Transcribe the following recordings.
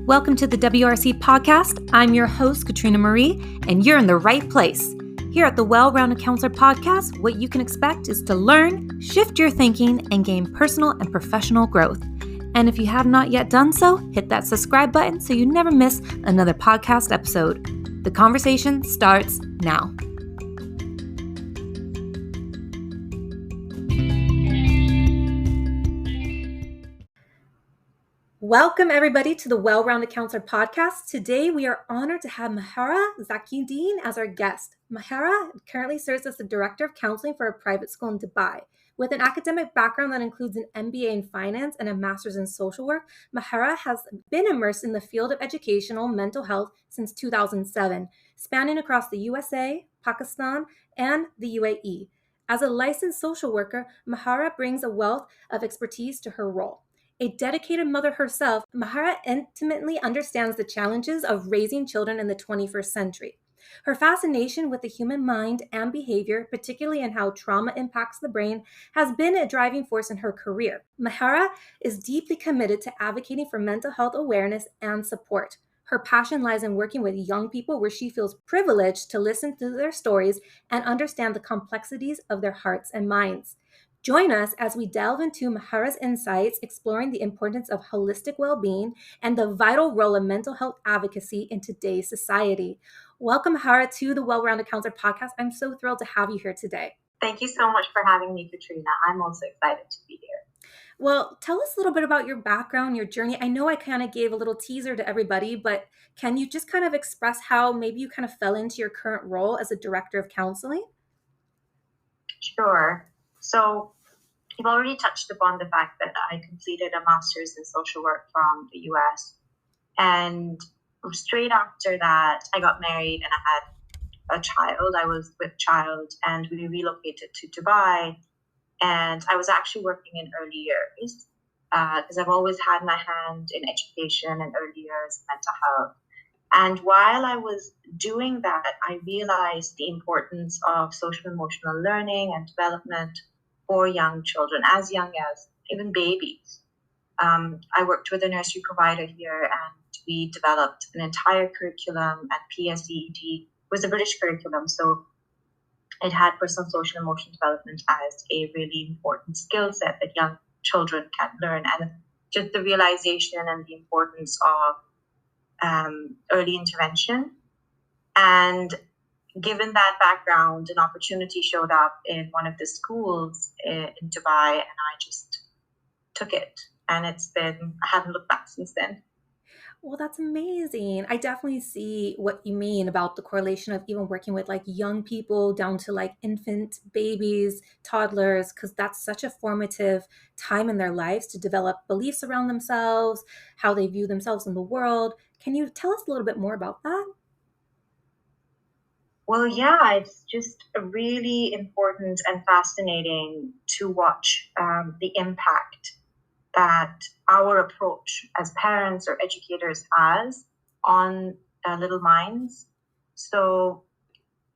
Welcome to the WRC podcast. I'm your host, Katrina Marie, and you're in the right place. Here at the Well-Rounded Counselor podcast, what you can expect is to learn, shift your thinking, and gain personal and professional growth. And if you have not yet done so, hit that subscribe button so you never miss another podcast episode. The conversation starts now. Welcome, everybody, to the Well-Rounded Counselor podcast. Today, we are honored to have Mahira Zakiuddin as our guest. Mahira currently serves as the Director of Counseling for a private school in Dubai. With an academic background that includes an MBA in finance and a master's in social work, Mahira has been immersed in the field of educational mental health since 2007, spanning across the USA, Pakistan, and the UAE. As a licensed social worker, Mahira brings a wealth of expertise to her role. A dedicated mother herself, Mahira intimately understands the challenges of raising children in the 21st century. Her fascination with the human mind and behavior, particularly in how trauma impacts the brain, has been a driving force in her career. Mahira is deeply committed to advocating for mental health awareness and support. Her passion lies in working with young people where she feels privileged to listen to their stories and understand the complexities of their hearts and minds. Join us as we delve into Mahira's insights, exploring the importance of holistic well-being and the vital role of mental health advocacy in today's society. Welcome, Mahira, to the Well-Rounded Counselor podcast. I'm so thrilled to have you here today. Thank you so much for having me, Katrina. I'm also excited to be here. Well, tell us a little bit about your background, your journey. I know I kind of gave a little teaser to everybody, but can you just kind of express how maybe you kind of fell into your current role as a director of counseling? Sure. So you've already touched upon the fact that I completed a master's in social work from the US. And straight after that, I got married and I had a child. I was with child and we relocated to Dubai. And I was actually working in early years because I've always had my hand in education and early years mental health. And while I was doing that, I realized the importance of social emotional learning and development for young children, as young as even babies. I worked with a nursery provider here and we developed an entire curriculum at PSEED. It was a British curriculum, so it had personal social and emotional development as a really important skill set that young children can learn. And just the realization and the importance of early intervention. And given that background, an opportunity showed up in one of the schools in Dubai, and I just took it. And I haven't looked back since then. Well, that's amazing. I definitely see what you mean about the correlation of even working with like young people down to like infant babies, toddlers, because that's such a formative time in their lives to develop beliefs around themselves, how they view themselves in the world. Can you tell us a little bit more about that? Well, yeah, it's just really important and fascinating to watch the impact that our approach as parents or educators has on little minds. So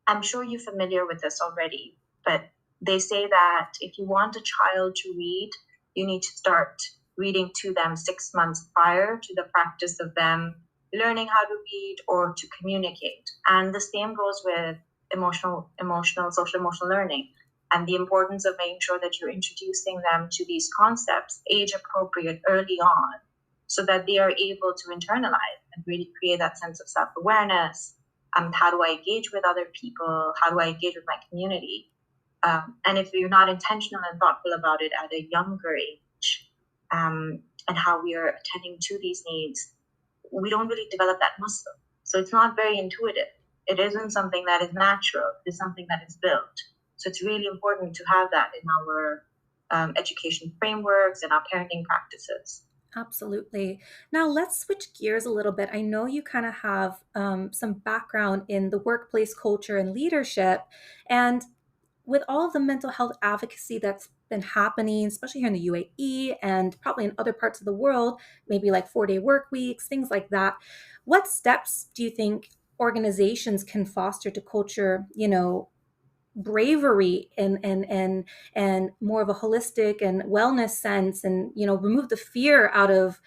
I'm sure you're familiar with this already, but they say that if you want a child to read, you need to start reading to them 6 months prior to the practice of them learning how to read or to communicate. And the same goes with social emotional learning. And the importance of making sure that you're introducing them to these concepts age appropriate early on so that they are able to internalize and really create that sense of self-awareness. How do I engage with other people? How do I engage with my community? And if you're not intentional and thoughtful about it at a younger age and how we are attending to these needs, we don't really develop that muscle. So it's not very intuitive. It isn't something that is natural. It's something that is built. So it's really important to have that in our education frameworks and our parenting practices. Absolutely. Now let's switch gears a little bit. I know you kind of have some background in the workplace culture and leadership. And with all of the mental health advocacy that's been happening, especially here in the UAE and probably in other parts of the world, maybe like 4-day work weeks, things like that, what steps do you think organizations can foster to culture, bravery and more of a holistic and wellness sense and remove the fear out of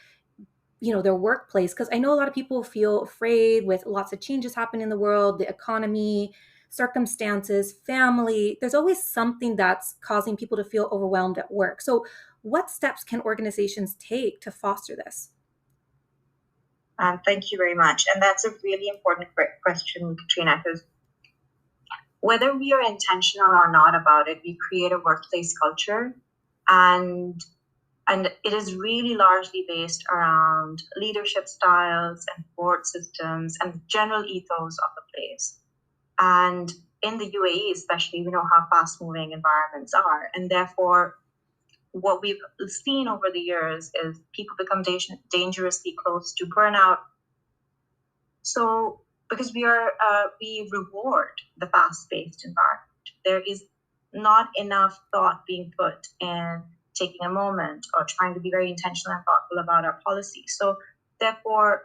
their workplace, because I know a lot of people feel afraid with lots of changes happening in the world, the economy, circumstances, family. There's always something that's causing people to feel overwhelmed at work. So what steps can organizations take to foster this? Thank you very much. And that's a really important question, Katrina, because whether we are intentional or not about it, we create a workplace culture, and it is really largely based around leadership styles and board systems and general ethos of the place. And in the UAE, especially, we know how fast moving environments are. And therefore, what we've seen over the years is people become dangerously close to burnout. So, because we reward the fast-paced environment, there is not enough thought being put in taking a moment or trying to be very intentional and thoughtful about our policies. So, therefore,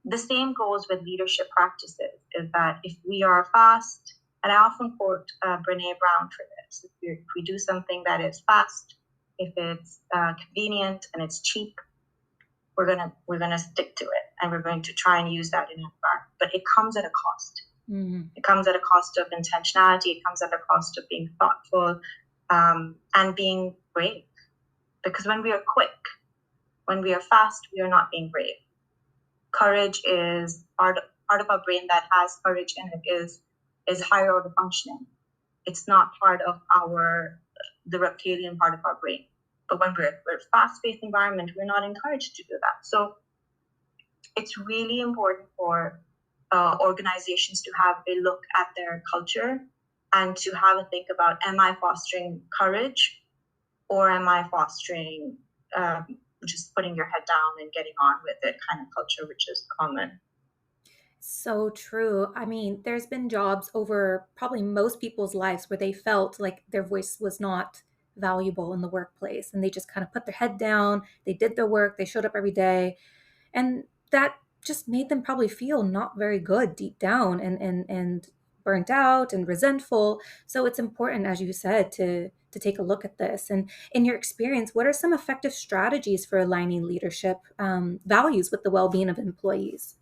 the same goes with leadership practices. Is that if we are fast, and I often quote Brene Brown for this: if we do something that is fast, if it's convenient and it's cheap, we're gonna stick to it, and we're going to try and use that in an environment. But it comes at a cost. Mm-hmm. It comes at a cost of intentionality. It comes at a cost of being thoughtful and being brave. Because when we are quick, when we are fast, we are not being brave. Courage is part of our brain that has courage in it is higher order functioning. It's not part of the reptilian part of our brain. But when we're a fast-paced environment, we're not encouraged to do that. So it's really important for organizations to have a look at their culture and to have a think about, am I fostering courage, or am I fostering just putting your head down and getting on with it kind of culture, which is common. So true. I mean, there's been jobs over probably most people's lives where they felt like their voice was not valuable in the workplace, and they just kind of put their head down, they did their work, they showed up every day, and that just made them probably feel not very good deep down, and burnt out and resentful. So it's important, as you said, to take a look at this. And in your experience, what are some effective strategies for aligning leadership values with the well-being of employees?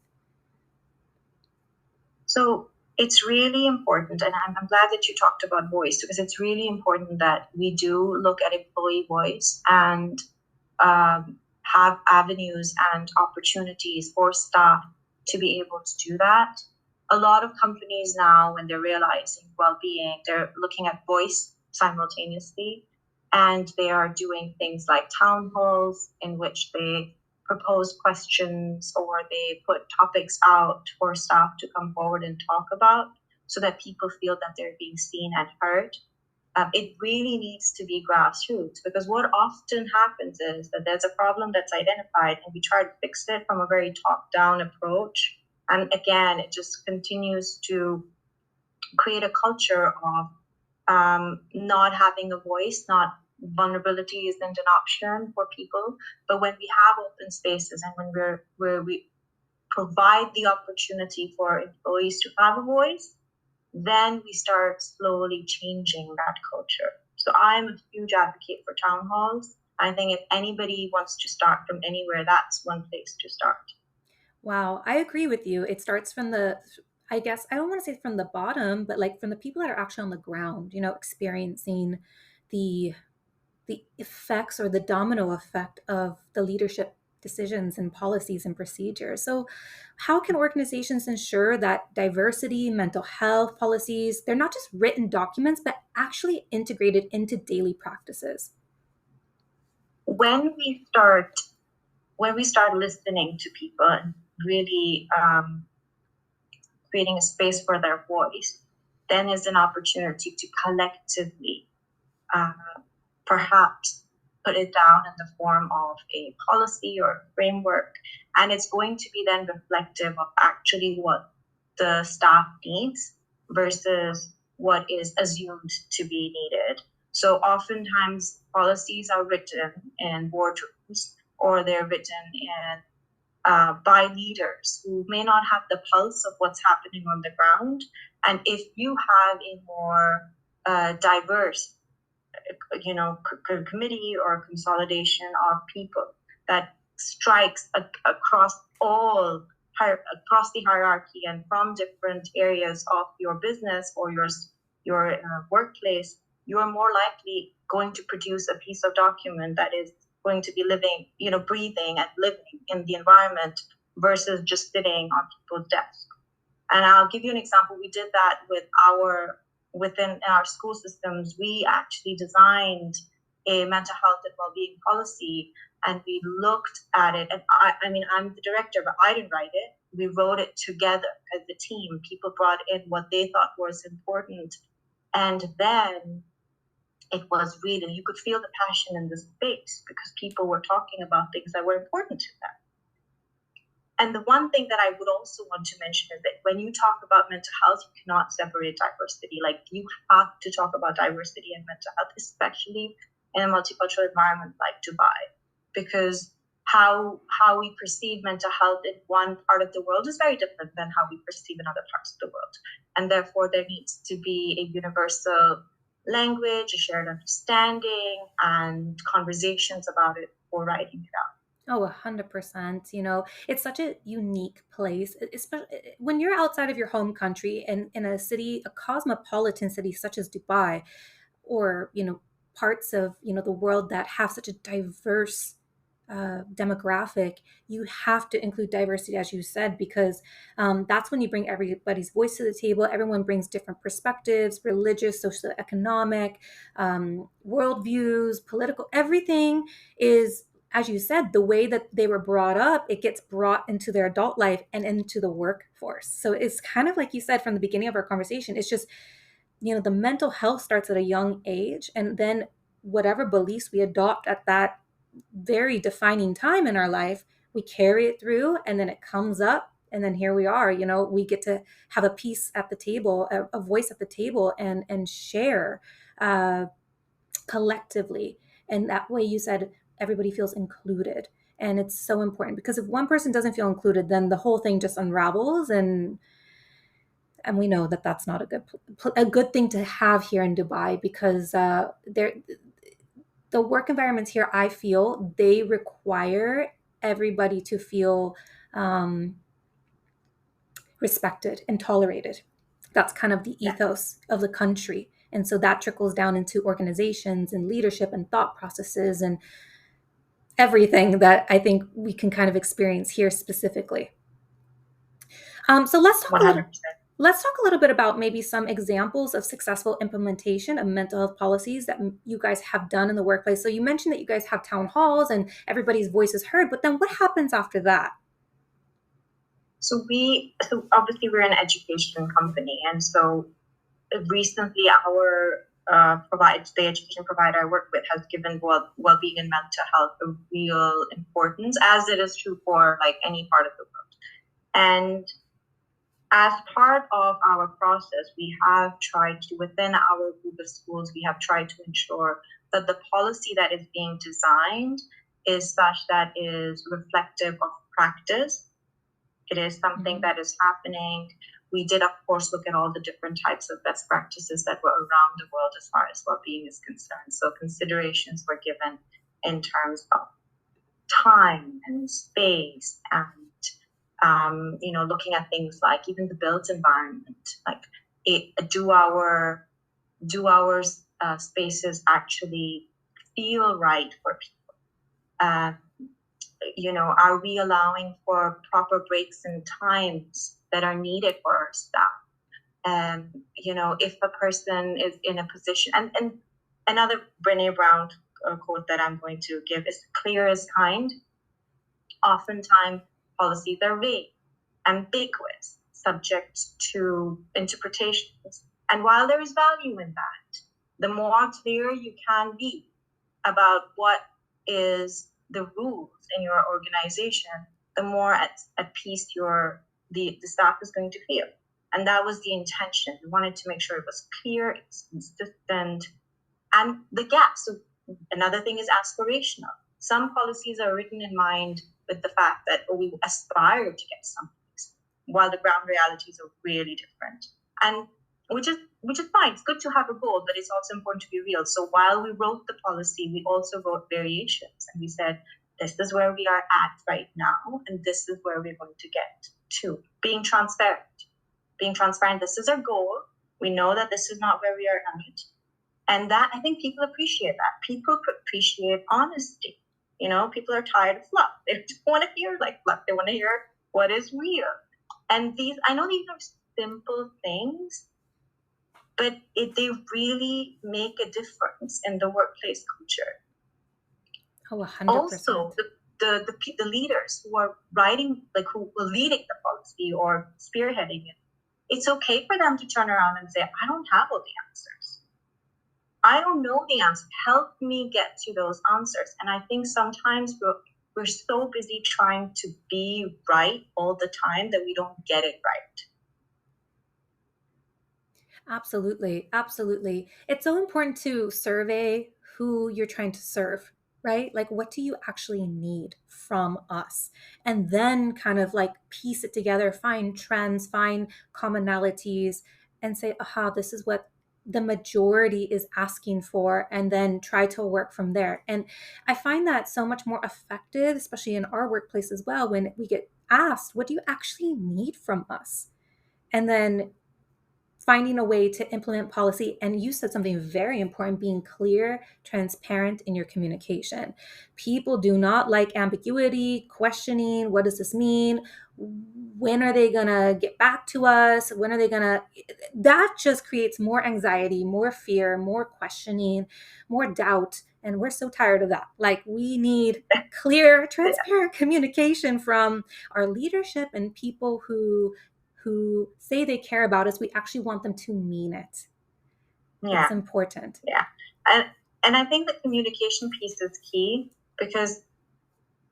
So it's really important, and I'm glad that you talked about voice, because it's really important that we do look at employee voice and have avenues and opportunities for staff to be able to do that. A lot of companies now, when they're realizing well-being, they're looking at voice simultaneously, and they are doing things like town halls in which they propose questions or they put topics out for staff to come forward and talk about, so that people feel that they're being seen and heard. It really needs to be grassroots, because what often happens is that there's a problem that's identified and we try to fix it from a very top-down approach. And again, it just continues to create a culture of not having a voice. Not vulnerability isn't an option for people, but when we have open spaces and when we provide the opportunity for employees to have a voice, then we start slowly changing that culture. So I'm a huge advocate for town halls. I think if anybody wants to start from anywhere, that's one place to start. Wow, I agree with you. It starts from I guess, I don't want to say from the bottom, but like from the people that are actually on the ground, experiencing the effects or the domino effect of the leadership decisions and policies and procedures. So how can organizations ensure that diversity, mental health policies, they're not just written documents, but actually integrated into daily practices? When we start listening to people and really creating a space for their voice, then is an opportunity to collectively perhaps put it down in the form of a policy or a framework. And it's going to be then reflective of actually what the staff needs versus what is assumed to be needed. So oftentimes policies are written in boardrooms, or they're written in by leaders who may not have the pulse of what's happening on the ground. And if you have a more diverse committee or consolidation of people that strikes across the hierarchy and from different areas of your business or your workplace, you are more likely going to produce a piece of document that is going to be living, breathing and living in the environment versus just sitting on people's desks. And I'll give you an example. We did that within our school systems. We actually designed a mental health and well-being policy, and we looked at it. And I'm the director, but I didn't write it. We wrote it together as a team. People brought in what they thought was important. And then it was really, you could feel the passion in the space because people were talking about things that were important to them. And the one thing that I would also want to mention is that when you talk about mental health, you cannot separate diversity. Like, you have to talk about diversity and mental health, especially in a multicultural environment like Dubai, because how we perceive mental health in one part of the world is very different than how we perceive in other parts of the world. And therefore, there needs to be a universal language, a shared understanding, and conversations about it before writing it out. Oh, 100%. It's such a unique place, especially when you're outside of your home country and in a city, a cosmopolitan city such as Dubai, or, parts of, the world that have such a diverse demographic. You have to include diversity, as you said, because that's when you bring everybody's voice to the table. Everyone brings different perspectives, religious, socioeconomic, worldviews, political, everything is, as you said, the way that they were brought up, it gets brought into their adult life and into the workforce. So it's kind of like you said from the beginning of our conversation, it's just, the mental health starts at a young age, and then whatever beliefs we adopt at that very defining time in our life, we carry it through, and then it comes up, and then here we are, we get to have a piece at the table, a voice at the table, and share collectively. And that way, you said, everybody feels included. And it's so important, because if one person doesn't feel included, then the whole thing just unravels, and we know that that's not a good thing to have here in Dubai, because the work environments here, I feel they require everybody to feel respected and tolerated. That's kind of the ethos of the country. And so that trickles down into organizations and leadership and thought processes and everything that I think we can kind of experience here specifically. So let's talk 100%. Let's talk a little bit about maybe some examples of successful implementation of mental health policies that you guys have done in the workplace. So you mentioned that you guys have town halls and everybody's voice is heard, but then what happens after that? So obviously we're an education company, and so recently our the education provider I work with has given well-being and mental health a real importance, as it is true for like any part of the world. And as part of our process, we have tried to, within our group of schools, we have tried to ensure that the policy that is being designed is such that is reflective of practice. It is something that is happening. We did, of course, look at all the different types of best practices that were around the world as far as well-being is concerned. So considerations were given in terms of time and space and looking at things like even the built environment, like do our spaces actually feel right for people? Are we allowing for proper breaks and times that are needed for our staff? If a person is in a position, and another Brené Brown quote that I'm going to give is, clear is kind. Oftentimes, policies are vague, ambiguous, subject to interpretations. And while there is value in that, the more clear you can be about what is the rules in your organization, the more at peace the staff is going to feel. And that was the intention. We wanted to make sure it was clear, it was consistent, and the gaps. So another thing is aspirational. Some policies are written in mind with the fact that we aspire to get something, while the ground realities are really different. And which is fine. It's good to have a goal, but it's also important to be real. So while we wrote the policy, we also wrote variations, and we said, this is where we are at right now, and this is where we're going to get to. Being transparent. This is our goal. We know that this is not where we are at. And that, I think people appreciate that. People appreciate honesty. People are tired of fluff. They don't want to hear fluff. They want to hear what is real. And I know these are simple things, but they really make a difference in the workplace culture. Oh, 100%. Also, the leaders who are writing, who were leading the policy or spearheading it, it's okay for them to turn around and say, I don't have all the answers. I don't know the answer. Help me get to those answers. And I think sometimes we're so busy trying to be right all the time that we don't get it right. Absolutely. Absolutely. It's so important to survey who you're trying to serve, right? Like, what do you actually need from us? And then kind of piece it together, find trends, find commonalities, and say, aha, this is what the majority is asking for, and then try to work from there. And I find that so much more effective, especially in our workplace as well, when we get asked, what do you actually need from us? And then finding a way to implement policy. And you said something very important, being clear, transparent in your communication. People do not like ambiguity, questioning. What does this mean? When are they going to get back to us? When are they going to? That just creates more anxiety, more fear, more questioning, more doubt. And we're so tired of that. We need clear, transparent communication from our leadership and people who say they care about us. We actually want them to mean it. Yeah. It's important. Yeah. And I think the communication piece is key, because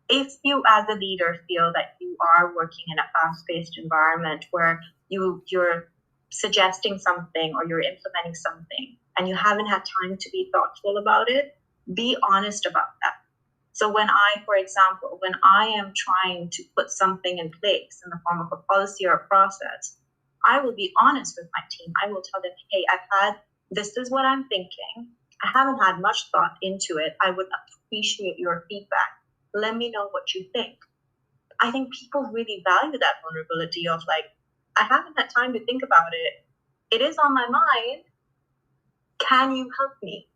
if you as a leader feel that you are working in a fast-paced environment where you're suggesting something or you're implementing something and you haven't had time to be thoughtful about it, be honest about that. So for example, when I am trying to put something in place in the form of a policy or a process, I will be honest with my team. I will tell them, hey, this is what I'm thinking. I haven't had much thought into it. I would appreciate your feedback. Let me know what you think. I think people really value that vulnerability of I haven't had time to think about it. It is on my mind. Can you help me?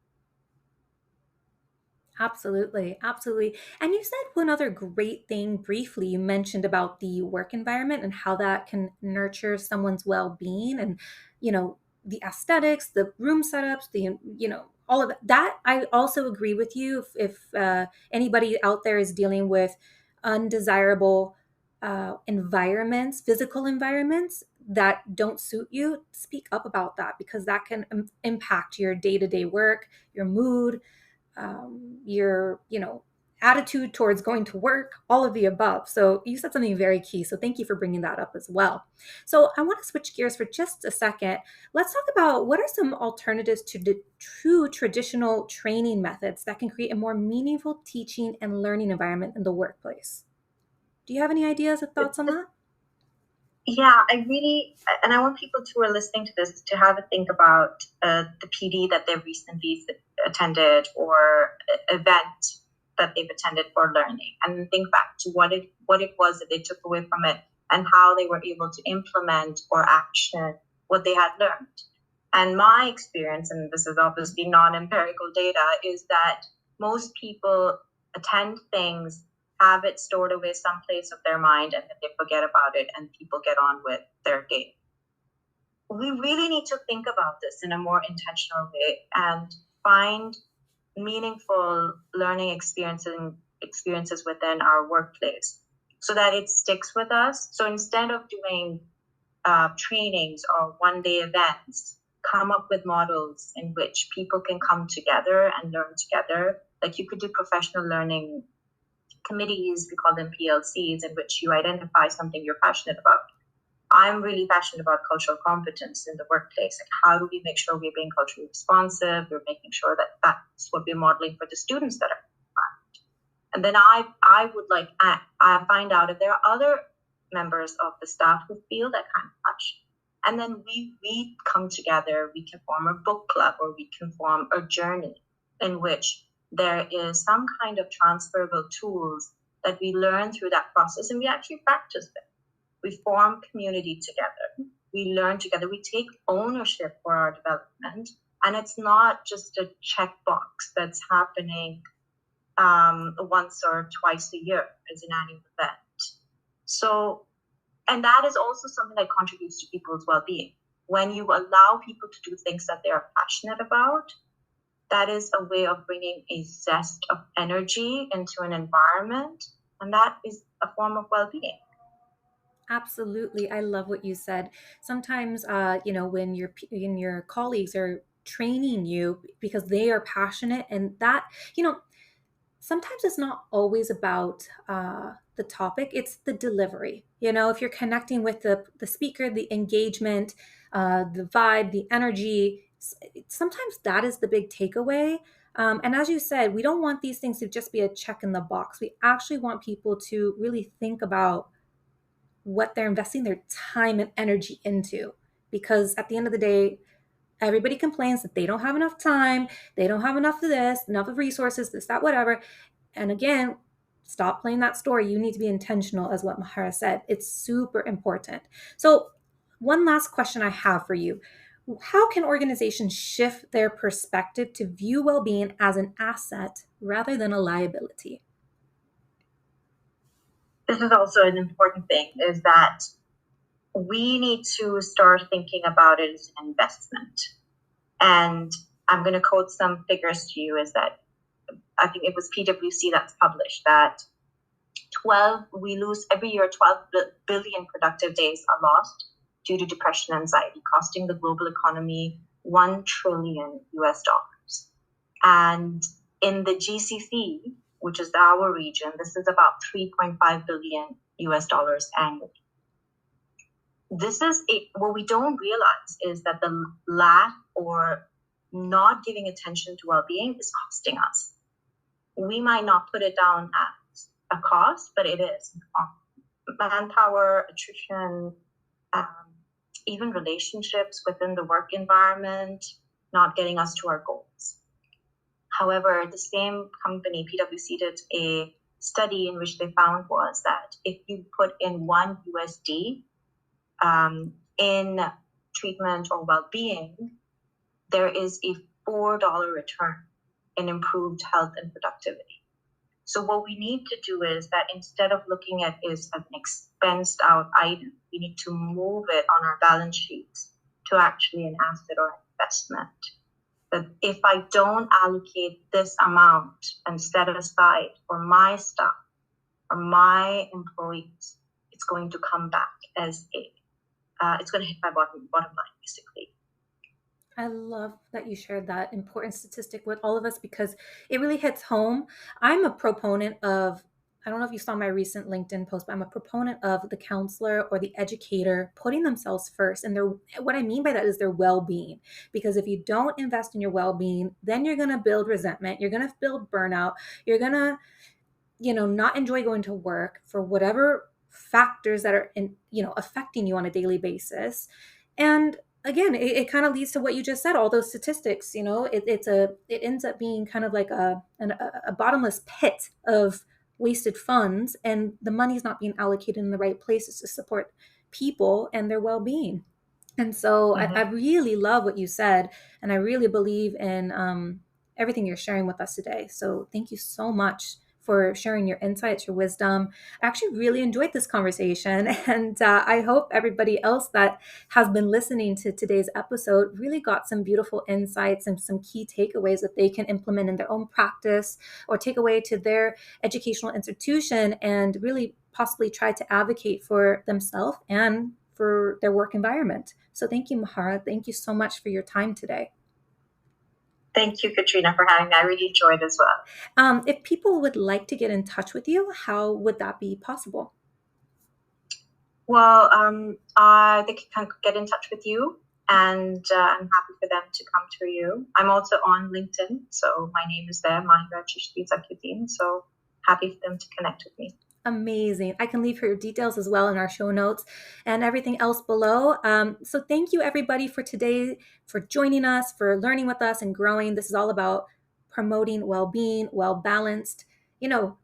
Absolutely. Absolutely. And you said one other great thing briefly. You mentioned about the work environment and how that can nurture someone's well-being and, the aesthetics, the room setups, all of that. I also agree with you. If anybody out there is dealing with undesirable environments, physical environments that don't suit you, speak up about that, because that can impact your day-to-day work, your mood, your attitude towards going to work, all of the above. So you said something very key, so thank you for bringing that up as well. So I want to switch gears for just a second. Let's talk about what are some alternatives to traditional training methods that can create a more meaningful teaching and learning environment in the workplace. Do you have any ideas or thoughts on that? Yeah, and I want people who are listening to this to have a think about the PD that they've recently attended, or event that they've attended for learning, and think back to what it was that they took away from it and how they were able to implement or action what they had learned. And my experience, and this is obviously non-empirical data, is that most people attend things, have it stored away someplace of their mind, and then they forget about it and people get on with their day. We really need to think about this in a more intentional way and find meaningful learning experiences within our workplace so that it sticks with us. So instead of doing trainings or one-day events, come up with models in which people can come together and learn together. You could do professional learning committees, we call them PLCs, in which you identify something you're passionate about. I'm really passionate about cultural competence in the workplace. How do we make sure we're being culturally responsive? We're making sure that that's what we're modeling for the students that are involved. And then I find out if there are other members of the staff who feel that kind of passion. And then we come together, we can form a book club, or we can form a journey in which there is some kind of transferable tools that we learn through that process, and we actually practice them. We form community together. We learn together. We take ownership for our development. And it's not just a checkbox that's happening once or twice a year as an annual event. So, and that is also something that contributes to people's well-being. When you allow people to do things that they are passionate about, that is a way of bringing a zest of energy into an environment, and that is a form of well-being. Absolutely. I love what you said. Sometimes, when your colleagues are training you because they are passionate, and that, sometimes it's not always about the topic, it's the delivery. If you're connecting with the speaker, the engagement, the vibe, the energy, sometimes that is the big takeaway. And as you said, we don't want these things to just be a check in the box. We actually want people to really think about what they're investing their time and energy into. Because at the end of the day, everybody complains that they don't have enough time, they don't have enough of this, enough of resources, this, that, whatever. And again, stop playing that story. You need to be intentional, as what Mahira said. It's super important. So, one last question I have for you. How can organizations shift their perspective to view well being as an asset rather than a liability? This is also an important thing, is that we need to start thinking about it as an investment. And I'm going to quote some figures to you, is that I think it was PwC that's published that we lose every year 12 billion productive days are lost due to depression and anxiety, costing the global economy $1 trillion US. And in the GCC, which is our region, this is about 3.5 billion US dollars annually. What we don't realize is that the lack or not giving attention to well-being is costing us. We might not put it down as a cost, but it is. Manpower, attrition, even relationships within the work environment, not getting us to our goals. However, the same company, PwC, did a study in which they found was that if you put in $1 in treatment or well-being, there is a $4 return in improved health and productivity. So what we need to do is that instead of looking at it as an expensed out item, we need to move it on our balance sheets to actually an asset or investment. That if I don't allocate this amount and set it aside for my staff or my employees, it's going to come back as it's going to hit my bottom line, basically. I love that you shared that important statistic with all of us because it really hits home. I'm a proponent of, I don't know if you saw my recent LinkedIn post, but I'm a proponent of the counselor or the educator putting themselves first. And what I mean by that is their well-being. Because if you don't invest in your well-being, then you're going to build resentment. You're going to build burnout. You're going to, not enjoy going to work for whatever factors that are affecting you on a daily basis. And again, it kind of leads to what you just said, all those statistics. It ends up being kind of like a bottomless pit of wasted funds, and the money's not being allocated in the right places to support people and their well-being. And so I really love what you said, and I really believe in everything you're sharing with us today. So thank you so much for sharing your insights, your wisdom. I actually really enjoyed this conversation. And I hope everybody else that has been listening to today's episode really got some beautiful insights and some key takeaways that they can implement in their own practice or take away to their educational institution and really possibly try to advocate for themselves and for their work environment. So thank you, Mahira. Thank you so much for your time today. Thank you, Katrina, for having me. I really enjoyed it as well. If people would like to get in touch with you, how would that be possible? Well, they can get in touch with you, and I'm happy for them to come through you. I'm also on LinkedIn, so my name is there, Mahira Zakiuddin. So happy for them to connect with me. Amazing. I can leave her details as well in our show notes and everything else below. So thank you everybody for today, for joining us, for learning with us and growing. This is all about promoting well-being, well-balanced. We are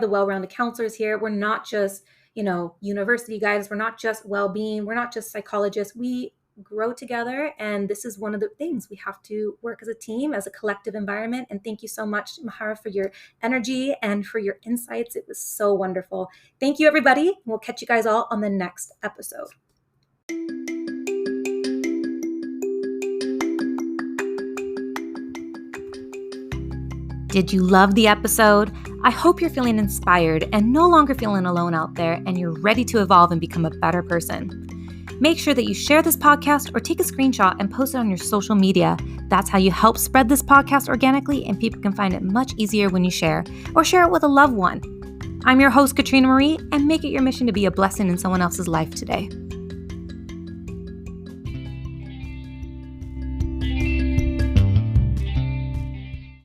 the well-rounded counselors here. We're not just, university guys. We're not just well-being. We're not just psychologists. We grow together, and this is one of the things. We have to work as a team, as a collective environment. And thank you so much, Mahira, for your energy and for your insights. It was so wonderful. Thank you, everybody. We'll catch you guys all on the next episode. Did you love the episode? I hope you're feeling inspired and no longer feeling alone out there, and you're ready to evolve and become a better person. Make sure that you share this podcast or take a screenshot and post it on your social media. That's how you help spread this podcast organically, and people can find it much easier when you share, or share it with a loved one. I'm your host, Katrina Marie, and make it your mission to be a blessing in someone else's life today.